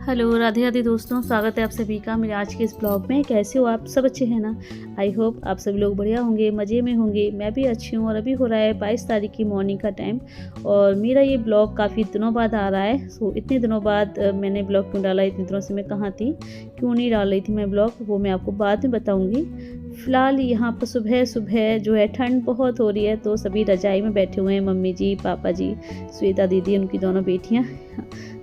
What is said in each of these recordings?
Hello Radhe Radhe दोस्तों, स्वागत है आप सभी का मेरे आज के इस ब्लॉग में। कैसे हो आप सब? अच्छे हैं ना? आई होप आप सभी लोग बढ़िया होंगे, मज़े में होंगे। मैं भी अच्छी हूँ। और अभी हो रहा है 22 तारीख की मॉर्निंग का टाइम और मेरा ये ब्लॉग काफ़ी दिनों बाद आ रहा है। सो इतने दिनों बाद मैंने ब्लॉग क्यों डाला, इतने दिनों से मैं कहाँ थी, क्यों नहीं डाल रही थी मैं ब्लॉग, वो मैं आपको बाद में बताऊँगी। फ़िलहाल यहाँ पर सुबह सुबह जो है ठंड बहुत हो रही है, तो सभी रजाई में बैठे हुए हैं। मम्मी जी, पापा जी, श्वेता दीदी, उनकी दोनों बेटियाँ।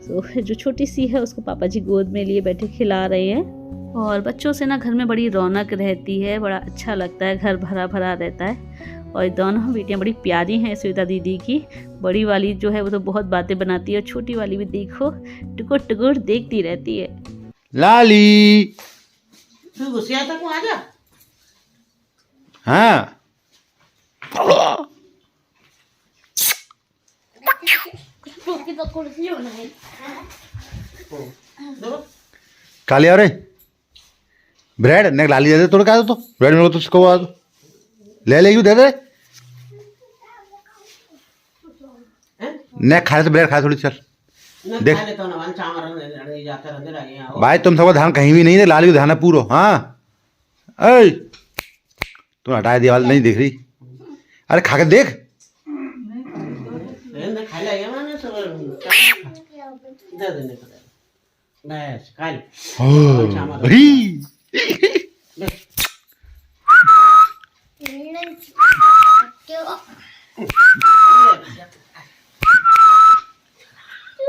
तो जो छोटी सी है उसको पापा जी गोद में लिए बैठे खिला रहे हैं। और बच्चों से ना घर में बड़ी रौनक रहती है, बड़ा अच्छा लगता है, घर भरा भरा रहता है। और दोनों बेटियां बड़ी प्यारी हैं श्वेता दीदी की। बड़ी वाली जो है वो तो बहुत बातें बनाती है और छोटी वाली भी देखो टुकुर टुकुर देखती रहती है। लाली तू गुस्सा तक आ जा। हाँ काली आ रे ब्रेड ने लाली दे दे तोड़ का तो ब्रेड में तो उसको ले ले दे दे ने खा तो ब्रेड खा थोड़ी चल देख भाई तुम सबका ध्यान कहीं भी नहीं है, लाली को ध्यान है पूरा। हाँ ऐ तुम हटाए दीवार नहीं दिख रही, अरे खा के देख।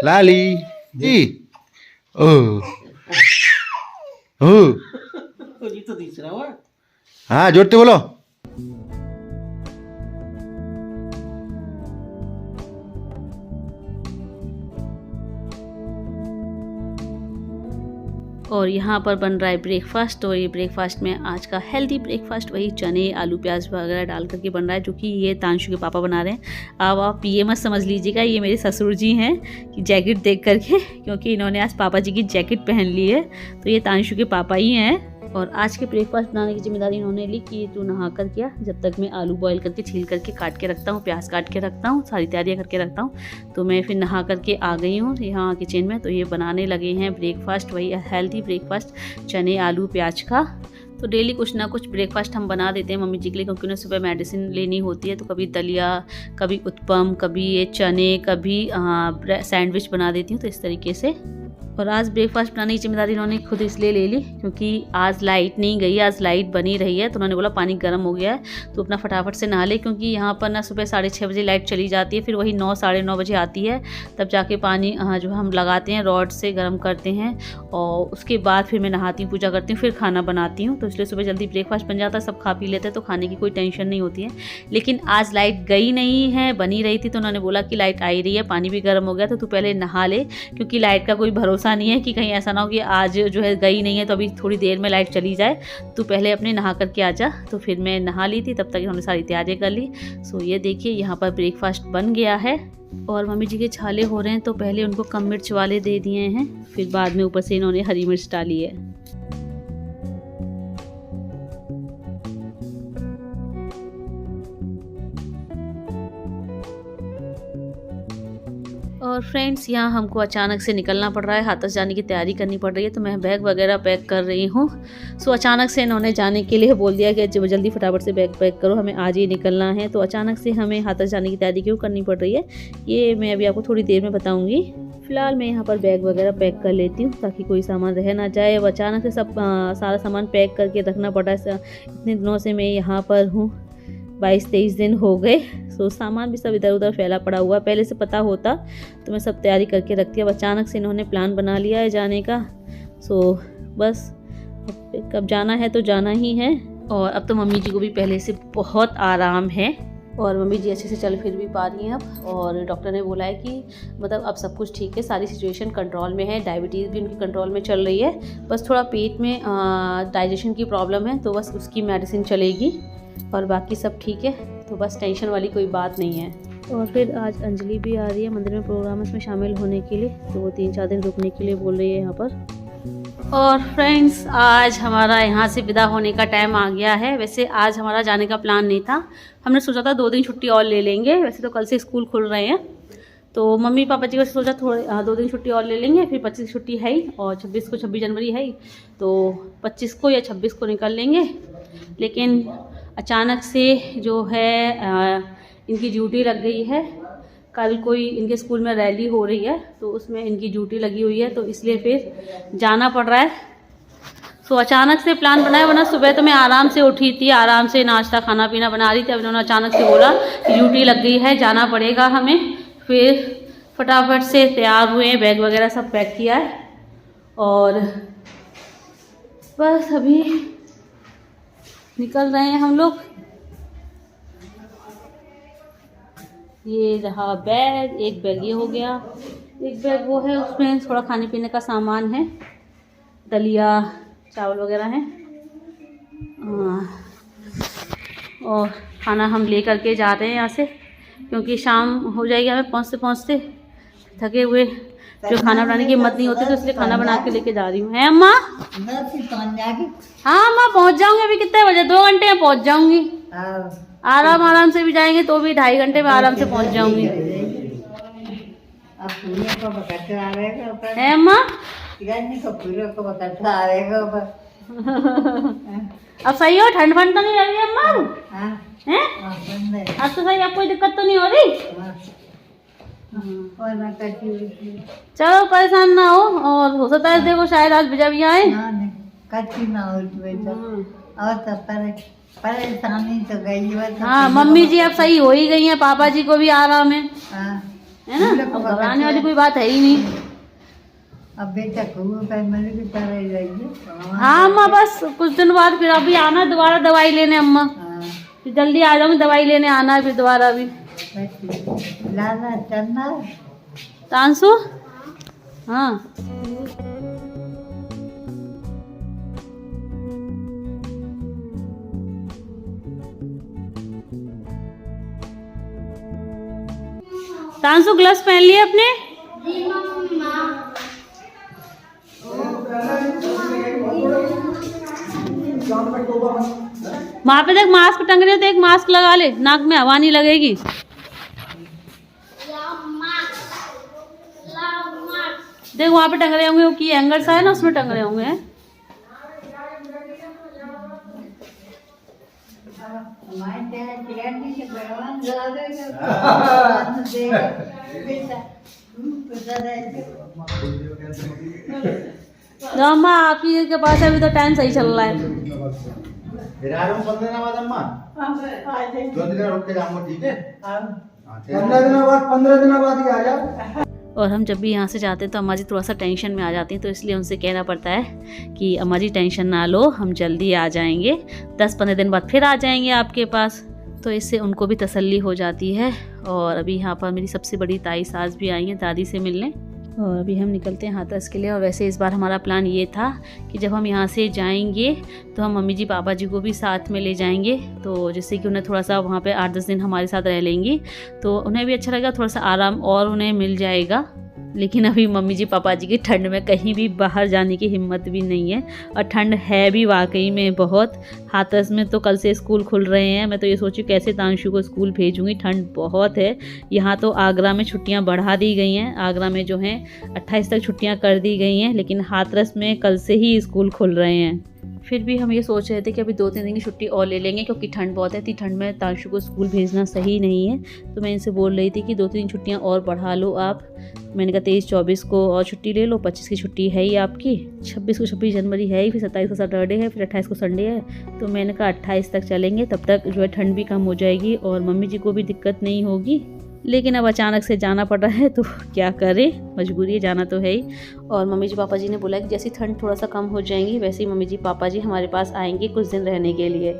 लाली जी ओ ओ तो तीसरा हुआ। हाँ जोड़ते बोलो। और यहाँ पर बन रहा है ब्रेकफास्ट। और ये ब्रेकफास्ट में आज का हेल्दी ब्रेकफास्ट वही चने आलू प्याज वगैरह डाल करके बन रहा है, जो कि ये तांशु के पापा बना रहे हैं। अब आप ये मत समझ लीजिएगा ये मेरे ससुर जी हैं कि जैकेट देख करके, क्योंकि इन्होंने आज पापा जी की जैकेट पहन ली है, तो ये तांशु के पापा ही हैं। और आज के ब्रेकफास्ट बनाने की जिम्मेदारी इन्होंने ली कि तू नहा कर किया, जब तक मैं आलू बॉईल करके छील करके काट के रखता हूँ, प्याज काट के रखता हूँ, सारी तैयारियाँ करके रखता हूँ। तो मैं फिर नहा करके आ गई हूँ यहाँ किचन में। तो ये बनाने लगे हैं ब्रेकफास्ट, वही हेल्दी ब्रेकफास्ट चने आलू प्याज का। तो डेली कुछ ना कुछ ब्रेकफास्ट हम बना देते हैं मम्मी जी के लिए, क्योंकि उन्हें सुबह मेडिसिन लेनी होती है। तो कभी दलिया, कभी उत्पम, कभी ये चने, कभी सैंडविच बना देती हूँ, तो इस तरीके से। और आज ब्रेकफास्ट बनाने की जिम्मेदारी इन्होंने खुद इसलिए ले ली क्योंकि आज लाइट नहीं गई, आज लाइट बनी रही है। तो उन्होंने बोला पानी गर्म हो गया है तो अपना फटाफट से नहा ले, क्योंकि यहाँ पर ना सुबह 6:30 बजे लाइट चली जाती है, फिर वही 9 साढ़े 9 बजे आती है, तब जाके पानी जो हम लगाते हैं रॉड से गर्म करते हैं। और उसके बाद फिर मैं नहाती हूँ, पूजा करती हूँ, फिर खाना बनाती हूँ। तो इसलिए सुबह जल्दी ब्रेकफास्ट बन जाता है, सब खा पी लेते हैं, तो खाने की कोई टेंशन नहीं होती है। लेकिन आज लाइट गई नहीं है, बनी रही थी। तो उन्होंने बोला कि लाइट आई रही है, पानी भी गर्म हो गया, तो तू पहले नहा ले, क्योंकि लाइट का कोई भरोसा नहीं है कि कहीं ऐसा ना हो कि आज जो है गई नहीं है तो अभी थोड़ी देर में लाइट चली जाए। तू पहले अपने नहा करके आ जा। तो फिर मैं नहा ली थी, तब तक इन्होंने सारी तैयारियां कर ली। सो ये देखिए यहाँ पर ब्रेकफास्ट बन गया है। और मम्मी जी के छाले हो रहे हैं, तो पहले उनको कम मिर्च वाले दे दिए हैं, फिर बाद में ऊपर से इन्होंने हरी मिर्च डाली है। और फ्रेंड्स यहाँ हमको अचानक से निकलना पड़ रहा है, हाथरस जाने की तैयारी करनी पड़ रही है। तो मैं बैग वगैरह पैक कर रही हूँ। सो अचानक से इन्होंने जाने के लिए बोल दिया कि जल्दी फटाफट से बैग पैक करो, हमें आज ही निकलना है। तो अचानक से हमें हाथरस जाने की तैयारी क्यों करनी पड़ रही है, ये मैं अभी आपको थोड़ी देर में बताऊँगी। फ़िलहाल मैं यहाँ पर बैग वगैरह पैक कर लेती हूँ ताकि कोई सामान रह ना जाए। अब अचानक से सब सारा सामान पैक करके रखना पड़ा है। इतने दिनों से मैं यहाँ पर हूँ, 22-23 दिन हो गए। सो सामान भी सब इधर उधर फैला पड़ा हुआ। पहले से पता होता तो मैं सब तैयारी करके रखती। अब अचानक से इन्होंने प्लान बना लिया है जाने का। सो बस कब जाना है तो जाना ही है। और अब तो मम्मी जी को भी पहले से बहुत आराम है और मम्मी जी अच्छे से चल फिर भी पा रही हैं अब। और डॉक्टर ने बोला है कि मतलब अब सब कुछ ठीक है, सारी सिचुएशन कंट्रोल में है, डायबिटीज़ भी उनकी कंट्रोल में चल रही है, बस थोड़ा पेट में डाइजेशन की प्रॉब्लम है, तो बस उसकी मेडिसिन चलेगी और बाकी सब ठीक है। तो बस टेंशन वाली कोई बात नहीं है। और फिर आज अंजलि भी आ रही है मंदिर में प्रोग्राम में शामिल होने के लिए, तो वो 3-4 दिन रुकने के लिए बोल रही है यहाँ पर। और फ्रेंड्स आज हमारा यहाँ से विदा होने का टाइम आ गया है। वैसे आज हमारा जाने का प्लान नहीं था, हमने सोचा था 2 दिन छुट्टी और ले लेंगे, वैसे तो कल से स्कूल खुल रहे हैं। तो मम्मी पापा जी को सोचा थोड़े 2 दिन छुट्टी और ले लेंगे, फिर 25 की छुट्टी है ही, और 26 को 26 जनवरी है ही, तो 25 को या 26 को निकल लेंगे। लेकिन अचानक से जो है इनकी ड्यूटी लग गई है। कल कोई इनके स्कूल में रैली हो रही है, तो उसमें इनकी ड्यूटी लगी हुई है, तो इसलिए फिर जाना पड़ रहा है। तो अचानक से प्लान बनाया, वरना सुबह तो मैं आराम से उठी थी, आराम से नाश्ता खाना पीना बना रही थी। अब इन्होंने अचानक से बोला कि ड्यूटी लग गई है, जाना पड़ेगा हमें। फिर फटाफट से तैयार हुए, बैग वगैरह सब पैक किया है, और बस अभी निकल रहे हैं हम लोग। ये रहा बैग, एक बैग ये हो गया, एक बैग वो है, उसमें थोड़ा खाने पीने का सामान है, दलिया चावल वगैरह हैं, और खाना हम ले करके जा रहे हैं यहाँ से, क्योंकि शाम हो जाएगी हमें पहुँचते पहुँचते। थके हुए जो खाना बनाने की हिम्मत नहीं होती, तो इसलिए खाना बना के लेके जा रही हूँ। है अम्मा? हाँ अम्मा, पहुँच जाऊँगी। अभी कितने बजे? 2 घंटे में पहुँच जाऊँगी। आराम से भी जाएंगे तो भी 2.5 घंटे में आराम से पहुँच जाऊँगी। है अम्मा? अब सही हो? ठंड फंड तो नहीं लग रही अम्मा? हैं? अब तो सही, अब कोई दिक्कत तो नहीं हो रही? चलो परेशान ना हो, और हो सकता है देखो शायद आज बिजा भी आए। परेशानी तो गई है। हाँ मम्मी जी अब सही हो ही गई हैं, पापा जी को भी आराम है ना, अब घबराने वाली कोई बात है ही नहीं। अब बेटा फैमिली की तरह ही रहेगी। हाँ अम्मा, बस कुछ दिन बाद फिर अभी आना दोबारा दवाई लेने अम्मा। फिर जल्दी आ जाऊंगी, दवाई लेने आना है फिर दोबारा भी। लाना चलना तांसु? हाँ तांसु, ग्लव्स पहन लिए अपने? वहाँ पे देख मास्क टंग रहे, तो एक मास्क लगा ले, नाक में हवा नहीं लगेगी। देख वहाँ पे टंग रहे होंगे, वो की एंगल सा है ना, उसमें टंग रहे होंगे। अम्मा आपकी के पास अभी तो टाइम सही चल रहा है। 15 दिनों बाद अम्मा 2 दिन रुक के जाऊंगा, ठीक है? 15 दिनों बाद ही आ जा। और हम जब भी यहाँ से जाते हैं तो अम्मा जी थोड़ा सा टेंशन में आ जाती हैं, तो इसलिए उनसे कहना पड़ता है कि अम्मा जी टेंशन ना लो, हम जल्दी आ जाएंगे, 10-15 दिन बाद फिर आ जाएंगे आपके पास। तो इससे उनको भी तसल्ली हो जाती है। और अभी यहाँ पर मेरी सबसे बड़ी ताई सास भी आई हैं दादी से मिलने, और अभी हम निकलते हैं हाथरस के लिए। और वैसे इस बार हमारा प्लान ये था कि जब हम यहाँ से जाएंगे तो हम मम्मी जी पापा जी को भी साथ में ले जाएंगे, तो जिससे कि उन्हें थोड़ा सा वहाँ पे 8-10 दिन हमारे साथ रह लेंगी, तो उन्हें भी अच्छा लगेगा, थोड़ा सा आराम और उन्हें मिल जाएगा। लेकिन अभी मम्मी जी पापा जी की ठंड में कहीं भी बाहर जाने की हिम्मत भी नहीं है, और ठंड है भी वाकई में बहुत। हाथरस में तो कल से स्कूल खुल रहे हैं, मैं तो ये सोचूं कैसे तांशु को स्कूल भेजूंगी, ठंड बहुत है। यहाँ तो आगरा में छुट्टियाँ बढ़ा दी गई हैं, आगरा में जो हैं 28 तक छुट्टियाँ कर दी गई हैं, लेकिन हाथरस में कल से ही स्कूल खुल रहे हैं। फिर भी हम ये सोच रहे थे कि अभी 2-3 दिन की छुट्टी और ले लेंगे, क्योंकि ठंड बहुत है, इतनी ठंड में तांशु को स्कूल भेजना सही नहीं है। तो मैं इनसे बोल रही थी कि 2-3 छुट्टियाँ और बढ़ा लो आप। मैंने कहा 23-24 को और छुट्टी ले लो, 25 की छुट्टी है ही आपकी, 26 को 26 जनवरी है ही, फिर 27 को सैटरडे है, फिर 28 को संडे है। तो मैंने कहा 28 तक चलेंगे, तब तक जो है ठंड भी कम हो जाएगी और मम्मी जी को भी दिक्कत नहीं होगी। लेकिन अब अचानक से जाना पड़ रहा है, तो क्या करें, मजबूरी है, जाना तो है ही। और मम्मी जी पापा जी ने बोला कि जैसी ठंड थोड़ा सा कम हो जाएंगी, वैसे ही मम्मी जी पापा जी हमारे पास आएंगे कुछ दिन रहने के लिए।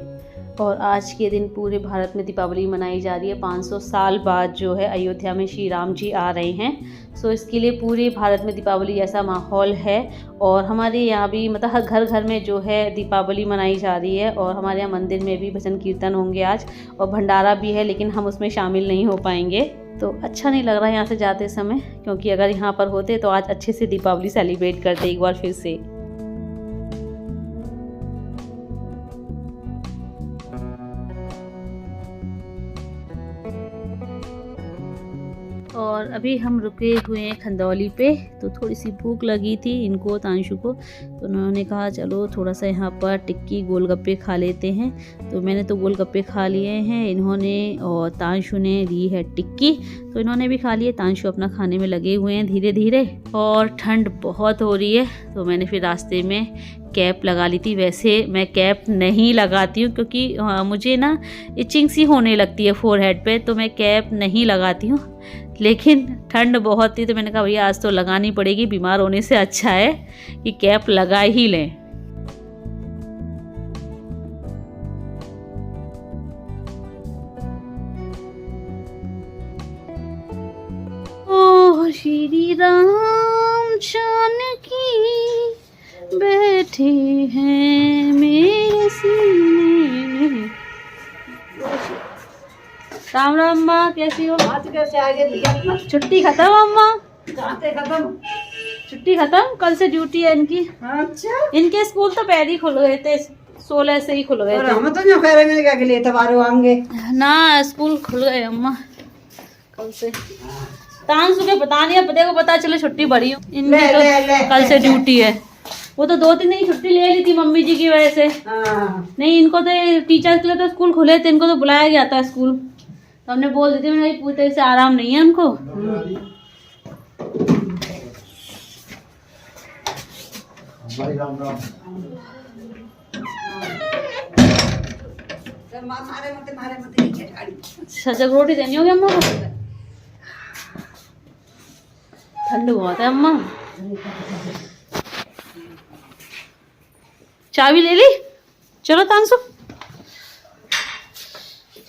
और आज के दिन पूरे भारत में दीपावली मनाई जा रही है। 500 साल बाद जो है अयोध्या में श्री राम जी आ रहे हैं। सो इसके लिए पूरे भारत में दीपावली जैसा माहौल है। और हमारे यहाँ भी मतलब हर घर घर में जो है दीपावली मनाई जा रही है। और हमारे यहाँ मंदिर में भी भजन कीर्तन होंगे आज, और भंडारा भी है, लेकिन हम उसमें शामिल नहीं हो पाएंगे। तो अच्छा नहीं लग रहा है यहाँ से जाते समय, क्योंकि अगर यहाँ पर होते तो आज अच्छे से दीपावली सेलिब्रेट करते एक बार फिर से। और और अभी हम रुके हुए हैं खंदौली पे। तो थोड़ी सी भूख लगी थी इनको, तांशु को, तो उन्होंने कहा चलो थोड़ा सा यहाँ पर टिक्की गोलगप्पे खा लेते हैं। तो मैंने तो गोलगप्पे खा लिए हैं, इन्होंने और तांशु ने ली है टिक्की, तो इन्होंने भी खा लिए। तांशु अपना खाने में लगे हुए हैं धीरे धीरे। और ठंड बहुत हो रही है, तो मैंने फिर रास्ते में कैप लगा ली थी। वैसे मैं कैप नहीं लगाती हूँ क्योंकि मुझे ना इचिंग सी होने लगती है फोरहेड पे, तो मैं कैप नहीं लगाती हूँ। लेकिन ठंड बहुत थी तो मैंने कहा भैया आज तो लगानी पड़ेगी, बीमार होने से अच्छा है कि कैप लगा ही लें। ओ श्री राम जानकी बैठे हैं मेरे सीने में। राम राम माँ, कैसी हो? आज कैसे आगे लिया? छुट्टी खत्म अम्मा? खाते खत्म। छुट्टी खत्म, कल से ड्यूटी है इनकी। अच्छा, इनके स्कूल तो पहले ही खुल गए थे, 16 से ही खुल गए और थे। हम तो नहीं कह रहे हैं कि अगले इतवार आएंगे ना, स्कूल खुल गए अम्मा कल से। तांसु के पता नहीं, अब देखो पता चले छुट्टी बढ़ी हो इनकी, तो कल से ड्यूटी है। वो तो 2-3 दिन छुट्टी ले ली थी मम्मी जी की वजह से। नहीं, इनको तो टीचर्स के लिए तो स्कूल खुले थे, इनको तो बुलाया गया था स्कूल, तो हमने बोल दी थी मैंने पूरी तरह से आराम नहीं है उनको। सजग रोटी देनी होगी अम्मा को, ठंड बहुत है अम्मा। चाबी ले ली? चलो तांसु,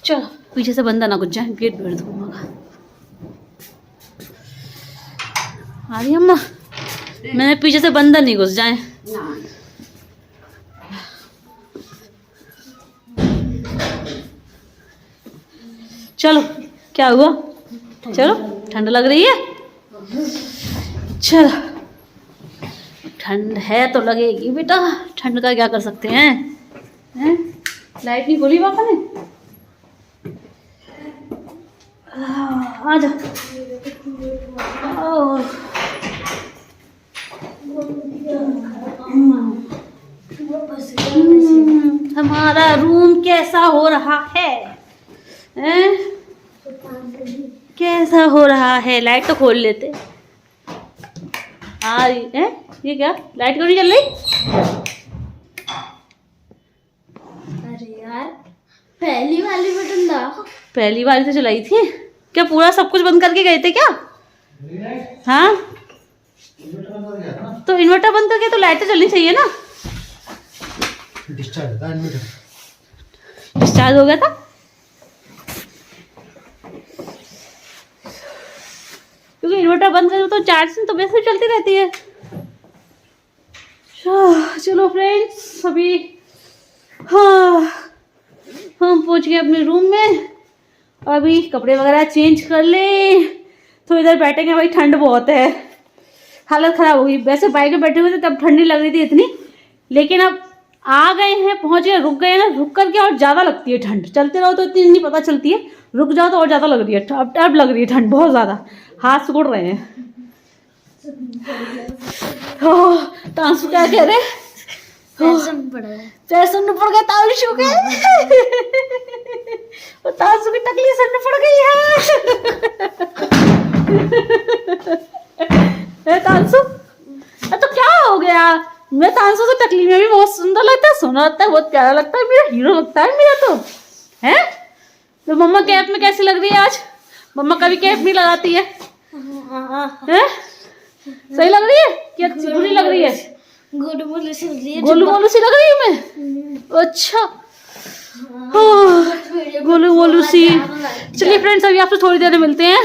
चलो पीछे से बंदा ना कुछ जाए, गेट बैठ दो अम्मा का। आ रही अम्मा, मैंने पीछे से बंदा नहीं घुस जाए। चलो, क्या हुआ? चलो, ठंड लग रही है, चलो ठंड है तो लगेगी बेटा, ठंड का क्या कर सकते हैं? लाइट नहीं खोली पापा ने? आ जा। हमारा रूम कैसा हो रहा है? कैसा हो रहा है? लाइट तो खोल लेते। आ रही है? ये क्या लाइट क्यों नहीं चल रही? अरे यार, पहली वाली बटन दबाओ। पहली बार तो चलाई थी क्या? पूरा सब कुछ बंद करके गए थे क्या? हाँ, तो इन्वर्टर बंद करके तो लाइट तो चलनी चाहिए ना। डिस्चार्ज हो गया था। क्योंकि इन्वर्टर बंद करो तो चार्जिंग तो वैसे चलती रहती है। चलो फ्रेंड्स, अभी हाँ हम पहुंच गए अपने रूम में। अभी कपड़े वगैरह चेंज कर ले, तो इधर बैठेंगे। भाई ठंड बहुत है, हालत खराब हो गई। वैसे बाइक में बैठे हुए थे तब ठंड नहीं लग रही थी इतनी, लेकिन अब आ गए हैं, पहुंच गए, रुक गए ना, रुक करके और ज़्यादा लगती है ठंड। चलते रहो तो इतनी नहीं पता चलती है, रुक जाओ तो और ज़्यादा लग रही है। अब लग रही है ठंड बहुत ज़्यादा, हाथ सुकड़ रहे हैं। तांसु क्या कह रहे? फैशन पड़ गया। फैशन पड़ गया तांसु के। तांसु की टकली सर पड़ गई है। तांसु, तो क्या हो गया? मैं तांसु तो टकली में भी बहुत सुंदर लगता है, सोना लगता है, बहुत प्यारा लगता है, मेरा हीरो लगता है मेरा तो है। तो मम्मा कैप में कैसी लग रही है आज? मम्मा कभी कैप नहीं लगाती है, हैं? सही लग रही है कि अच्छी बुरी लग रही है? गोलू मोलू सी लग रही है मैं? अच्छा, गोलू मोलू सी। चलिए फ्रेंड्स, अभी आपसे थोड़ी देर में मिलते हैं।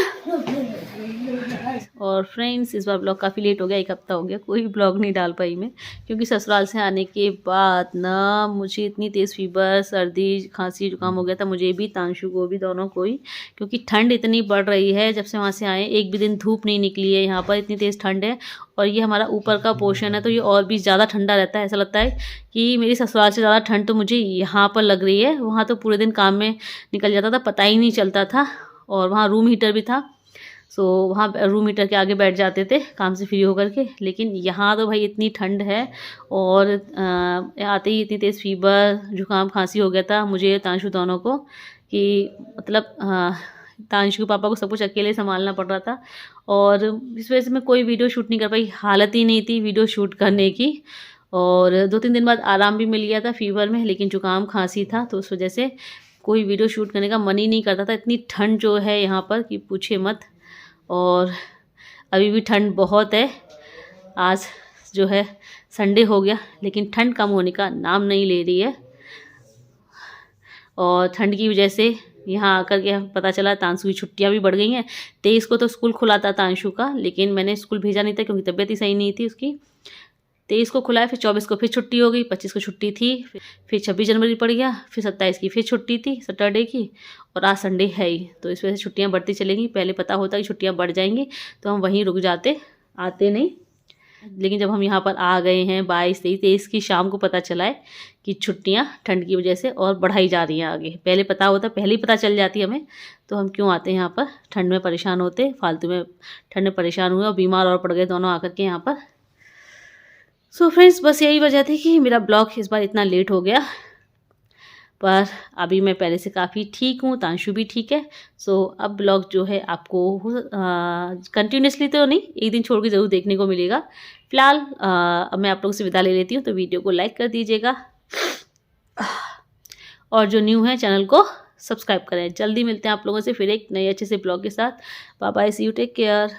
और फ्रेंड्स, इस बार ब्लॉग काफ़ी लेट हो गया, 1 हफ्ता हो गया कोई ब्लॉग नहीं डाल पाई मैं, क्योंकि ससुराल से आने के बाद ना मुझे इतनी तेज़ फीवर, सर्दी, खांसी, जुकाम हो गया था, मुझे भी, तांशु को भी, दोनों को ही। क्योंकि ठंड इतनी बढ़ रही है, जब से वहाँ से आए एक भी दिन धूप नहीं निकली है यहाँ पर, इतनी तेज़ ठंड है। और ये हमारा ऊपर का पोर्शन है तो ये और भी ज़्यादा ठंडा रहता है। ऐसा लगता है कि मेरी ससुराल से ज़्यादा ठंड तो मुझे यहाँ पर लग रही है। वहाँ तो पूरे दिन काम में निकल जाता था, पता ही नहीं चलता था, और वहाँ रूम हीटर भी था, सो वहाँ रूम हीटर के आगे बैठ जाते थे काम से फ्री होकर के। लेकिन यहाँ तो भाई इतनी ठंड है और आते ही इतनी तेज़ फीवर जुकाम खांसी हो गया था मुझे तांशु दोनों को कि मतलब तांशु के पापा को सब कुछ अकेले संभालना पड़ रहा था। और इस वजह से मैं कोई वीडियो शूट नहीं कर पाई, हालत ही नहीं थी वीडियो शूट करने की। और 2-3 दिन बाद आराम भी मिल गया था फीवर में, लेकिन जुकाम खांसी था तो उस वजह से कोई वीडियो शूट करने का मन ही नहीं करता था। इतनी ठंड जो है यहाँ पर कि पूछे मत। और अभी भी ठंड बहुत है। आज जो है संडे हो गया लेकिन ठंड कम होने का नाम नहीं ले रही है। और ठंड की वजह से यहाँ आकर के पता चला तांशु की छुट्टियाँ भी बढ़ गई हैं। 23 को तो स्कूल खुला था तांशु का, लेकिन मैंने स्कूल भेजा नहीं था क्योंकि तबीयत ही सही नहीं थी उसकी। 23 को खुला है, फिर 24 को फिर छुट्टी हो गई, 25 को छुट्टी थी, फिर 26 जनवरी पड़ गया, फिर 27 की फिर छुट्टी थी सैटरडे की, और आज संडे है ही। तो इस वजह से छुट्टियाँ बढ़ती चलेंगी। पहले पता होता कि छुट्टियाँ बढ़ जाएंगी तो हम वहीं रुक जाते, आते नहीं। लेकिन जब हम यहाँ पर आ गए हैं 22-23 की शाम को पता चला है कि छुट्टियाँ ठंड की वजह से और बढ़ाई जा रही हैं आगे। पहले पता होता, पहले ही पता चल जाती हमें तो हम क्यों आते हैं यहाँ पर। ठंड में परेशान होते, फालतू में ठंड में परेशान हुए और बीमार और पड़ गए दोनों आकर के यहाँ पर। सो फ्रेंड्स, बस यही वजह थी कि मेरा ब्लॉग इस बार इतना लेट हो गया। पर अभी मैं पहले से काफ़ी ठीक हूँ, तांशु भी ठीक है। सो अब ब्लॉग जो है आपको कंटिन्यूसली तो नहीं, एक दिन छोड़ के ज़रूर देखने को मिलेगा। फ़िलहाल अब मैं आप लोगों से विदा ले लेती हूँ, तो वीडियो को लाइक कर दीजिएगा और जो न्यू है चैनल को सब्सक्राइब करें। जल्दी मिलते हैं आप लोगों से फिर एक नए अच्छे से ब्लॉग के साथ। Bye bye, see you, take care.